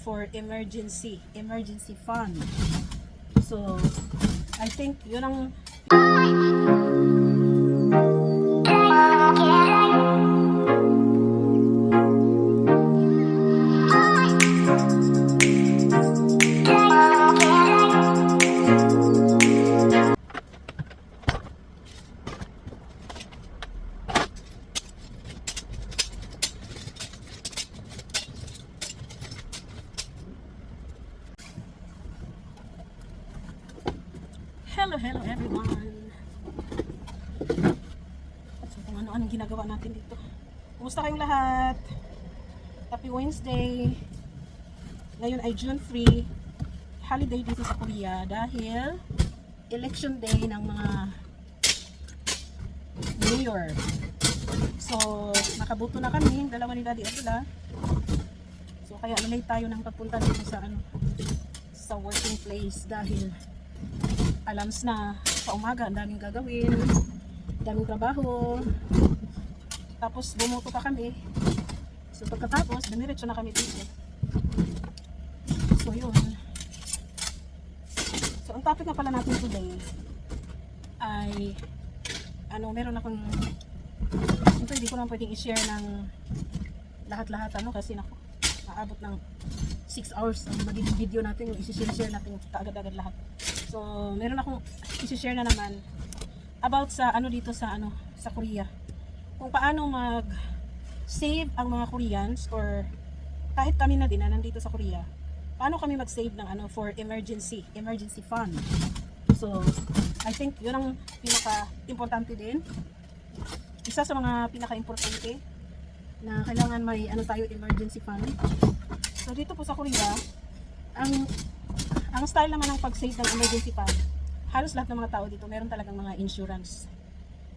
for emergency fund. So I think yun ang hello everyone. So kung ano-anong ginagawa natin dito. Kumusta kayong lahat? Happy Wednesday. Ngayon ay June 3. Holiday dito sa Korea dahil election day ng mga mayor. So nakabuto na kami, dalawa ni Daddy Abdullah. So kaya late tayo ng pagpunta dito sa working place dahil alams na sa umaga, ang daming gagawin, daming trabaho. Tapos bumoto pa kami. So pagkatapos, dumiretso na kami dito. So yun. So ang topic na pala natin today ay meron akong siyempre hindi ko lang pwedeng i-share ng lahat-lahat kasi maabot ng 6 hours ang magiging video natin, yung i-share natin kaagad-agad lahat. So, meron akong i-share na naman about sa dito sa Korea. Kung paano mag-save ang mga Koreans or kahit kami na din na nandito sa Korea. Paano kami mag-save ng for emergency fund. So, I think yun ang pinaka-importante din. Isa sa mga pinaka-importante na kailangan may tayo emergency fund. So, dito po sa Korea, ang style naman ng pag-save ng emergency fund, halos lahat ng mga tao dito meron talagang mga insurance.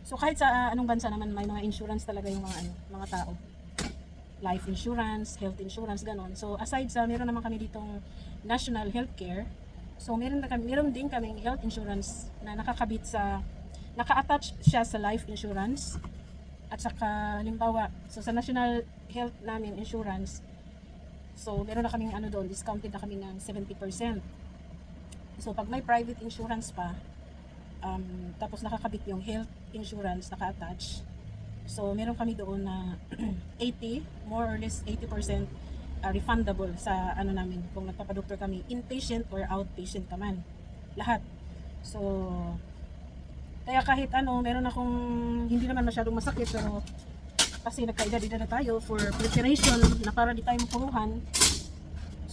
So kahit sa anong bansa naman may mga insurance talaga yung mga tao. Life insurance, health insurance, ganon. So aside sa meron naman kami ditong national healthcare, so meron din kaming health insurance na naka-attach siya sa life insurance. At saka halimbawa, so sa national health namin insurance, so meron na kaming doon, discounted na kami ng 70%. So pag may private insurance pa, tapos nakakabit yung health insurance naka-attach, so meron kami doon na 80, more or less 80% refundable sa namin kung nagpapadoktor kami, inpatient or outpatient naman, lahat. So kaya kahit meron akong hindi naman masyadong masakit, pero kasi nagkaedad-edad na tayo for preparation na para di tayo mapuruhan.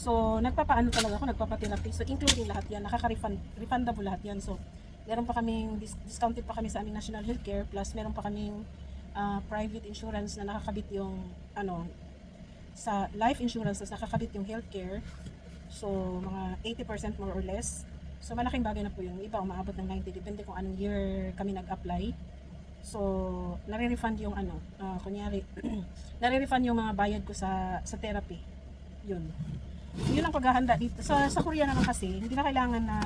So, talaga ako, nagpapa-therapy. So, including lahat yan, refundable lahat yan. So, meron pa kaming, discounted pa kami sa aming national healthcare, plus meron pa kaming private insurance na nakakabit yung, sa life insurance, na nakakabit yung healthcare. So, mga 80% more or less. So, malaking bagay na po yung iba, umaabot ng 90, depende kung anong year kami nag-apply. So, nare-refund yung kunyari, nare-refund yung mga bayad ko sa therapy. Yun ang paghahanda dito sa Korea naman. Kasi hindi na kailangan na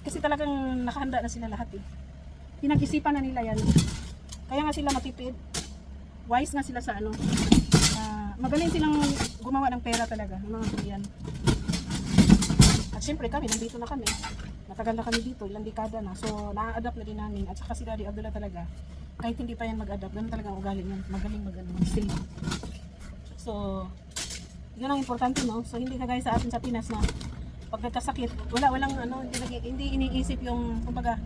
kasi talagang nakahanda na sila lahat pinag-isipan na nila yan, kaya nga sila matipid, wise nga sila sa magaling silang gumawa ng pera talaga ng mga Korean. At syempre kami, nandito na kami, matagal na kami dito, ilang dekada na, so na-adapt na din namin. At saka si Daddy Abdullah talaga, kahit hindi pa yan mag-adapt, ganun talagang ugali niyan, magaling mag-save. So yun ang importante, no? So hindi kagaya sa atin sa Pinas na pag nagkasakit, walang hindi iniisip yung kumbaga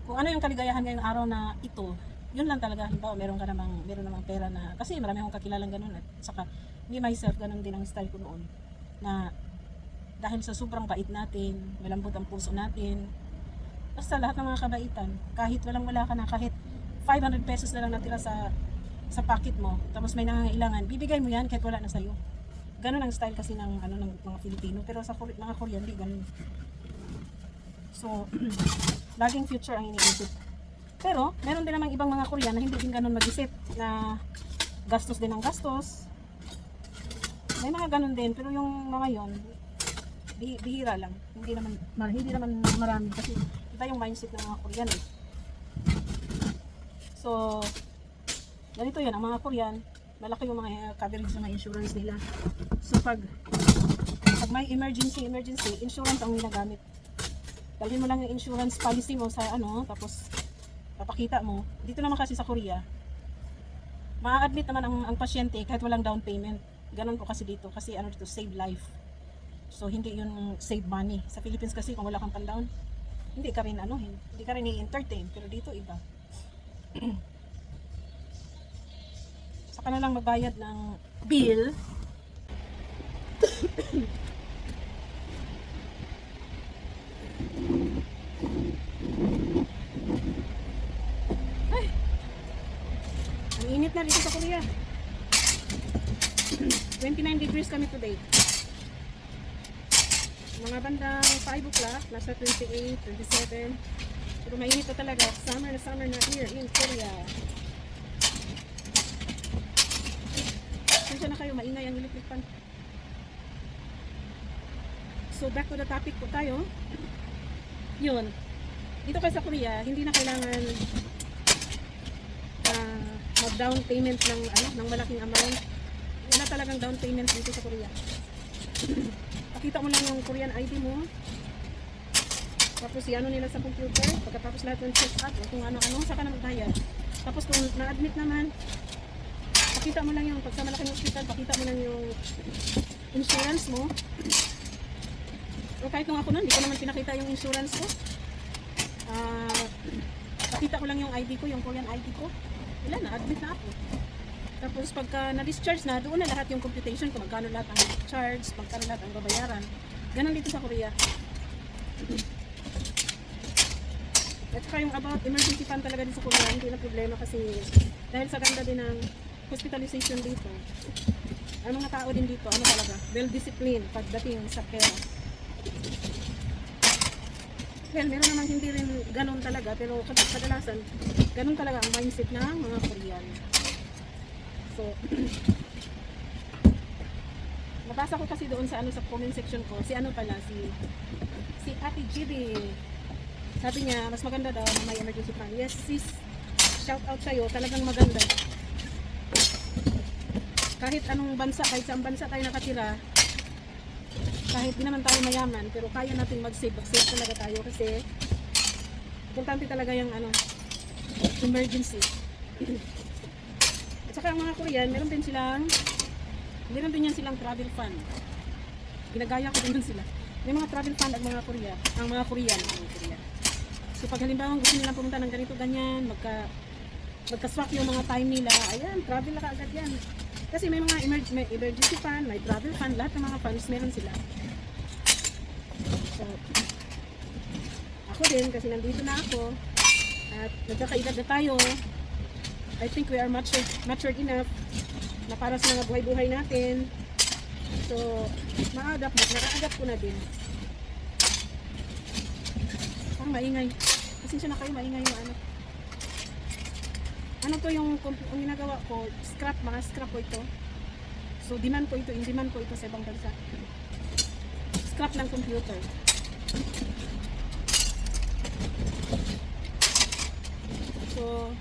kung ano yung kaligayahan ngayong araw na ito, yun lang talaga. Halimbawa meron namang pera na, kasi marami akong kakilalang ganun, at saka me myself ganun din ang style ko noon, na dahil sa sobrang bait natin, malambot ang puso natin, basta lahat ng mga kabaitan, kahit wala ka na, kahit 500 pesos na lang natira sa pocket mo, tapos may nangangailangan, bibigay mo yan kahit wala na sa'yo. Ganun ang style kasi ng mga Pilipino, pero sa mga Korean di ganun. So laging future ang iniisip. Pero meron din namang ibang mga Korean na hindi din ganun mag-isip, na gastos din ang gastos. May mga ganun din, pero yung mga yon bihira lang. Hindi naman marami, kasi iba yung mindset ng mga Korean So ganito yan, ang mga Korean, malaki yung mga coverage ng mga insurance nila. So pag pag may emergency, insurance ang ginagamit. Dalhin mo lang yung insurance policy mo sa ano, tapos papakita mo. Dito naman kasi sa Korea, ma-admit naman ang pasyente kahit walang down payment. Ganun po kasi dito, kasi ano dito, save life. So hindi yun save money. Sa Philippines kasi kung wala kang pan-down, hindi ka rin ano, hindi ka rin i-entertain, pero dito iba. Saka na lang magbayad ng bill. Ay, ang init na dito sa Korea. 29 degrees kami today. Mga bandang 5 o'clock, nasa 28, 27. Pero mainit na talaga. Summer na here in Korea. Sensya na kayo, maingay ang electric fan. So back to the topic po tayo. Yun. Dito kasi sa Korea, hindi na kailangan mag-down payment ng malaking amount. Wala talagang down payment dito sa Korea. Pakita mo lang yung Korean ID mo. Tapos i-ano nila sa computer. Pagkatapos lahat ng check out, kung ano-ano, saka na magbayad. Tapos kung na-admit naman, pakita mo lang yung, pag sa malaking hospital, pakita mo lang yung insurance mo. O kahit nung ako nun, hindi ko naman pinakita yung insurance ko. Pakita ko lang yung ID ko, yung Korean ID ko. Wala na, admit na ako. Tapos pagka na-discharge na, doon na lahat yung computation kung magkano lahat ang charge, magkano lahat ang babayaran. Ganon dito sa Korea. At saka yung about emergency fund talaga dito sa Korea, hindi na problema kasi dahil sa ganda din ng hospitalization dito, ang mga tao din dito, ano talaga, well-disciplined pagdating sa pera. Well, meron namang hindi rin ganon talaga, pero kadalasan, ganon talaga ang mindset ng mga Korean. So, nabasa ko kasi doon sa ano sa comment section ko, si ano pala, si Ate GB. Sabi niya, mas maganda daw na may emergency fund. Yes, sis, shout out sa'yo, talagang maganda. Kahit anong bansa, kahit saan bansa tayo nakatira, kahit di naman tayo mayaman, pero kaya natin mag-save talaga tayo kasi importante talaga yung ano, emergency. At saka ang mga Korean, meron din yan silang travel fund. Ginagaya ko din sila. May mga travel fund ang mga Korean. So pag halimbawa gusto nilang pumunta ng ganito ganyan, magka-swak yung mga time nila, ayan, travel na kaagad yan. Kasi may mga emergency fund, may travel fund, lahat ng mga funds meron sila. So, ako din, kasi nandito na ako, at nagkakaedad na tayo, I think we are matured enough na para sa mga buhay-buhay natin. So, naka-adapt ko na din. Parang maingay. Pasensya na kayo, maingay yung ano. Ano to yung ginagawa ko? Mga scrap ko ito. So, in-demand ko ito sa ibang bansa. Scrap ng computer. So,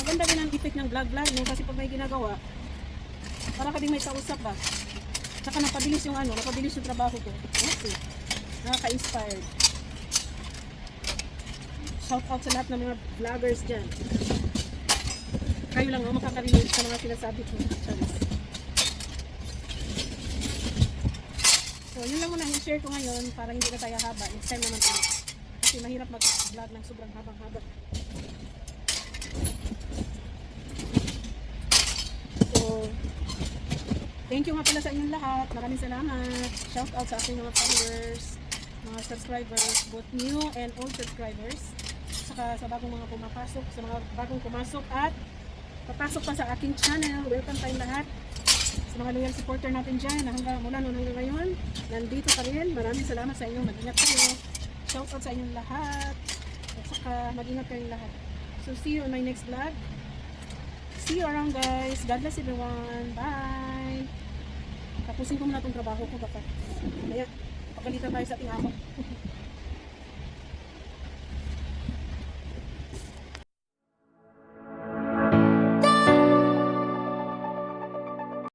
maganda din ang effect ng vlog, no? Kasi pag may ginagawa, para ka din may kausap ba? Saka napabilis yung trabaho ko. Okay. Nakaka-inspired. Shout out sa lahat ng mga vloggers dyan. Kayo lang ang makaka-relate sa mga sinasabi ko. So, yun lang muna i-share ko ngayon para hindi na tayo haba. Next time naman ulit. Kasi mahirap mag-vlog ng sobrang habang-haba. So, thank you nga pala sa inyong lahat. Maraming salamat. Shout out sa aking mga followers, mga subscribers, both new and old subscribers. Saka sa bagong mga pumapasok, sa mga bagong pumasok at papasok pa sa aking channel. Welcome tayong lahat. Sa mga loyal supporter natin dyan, na mula noon hanggang ngayon, nandito pa rin. Maraming salamat sa inyo. Mag-ingat kayo. Shout out sa inyong lahat. At saka mag-ingat kayong lahat. So see you on my next vlog. See you around, guys. God bless everyone. Bye. Tapusin ko muna itong trabaho ko. Kaya, pagalitan tayo sa ating amo.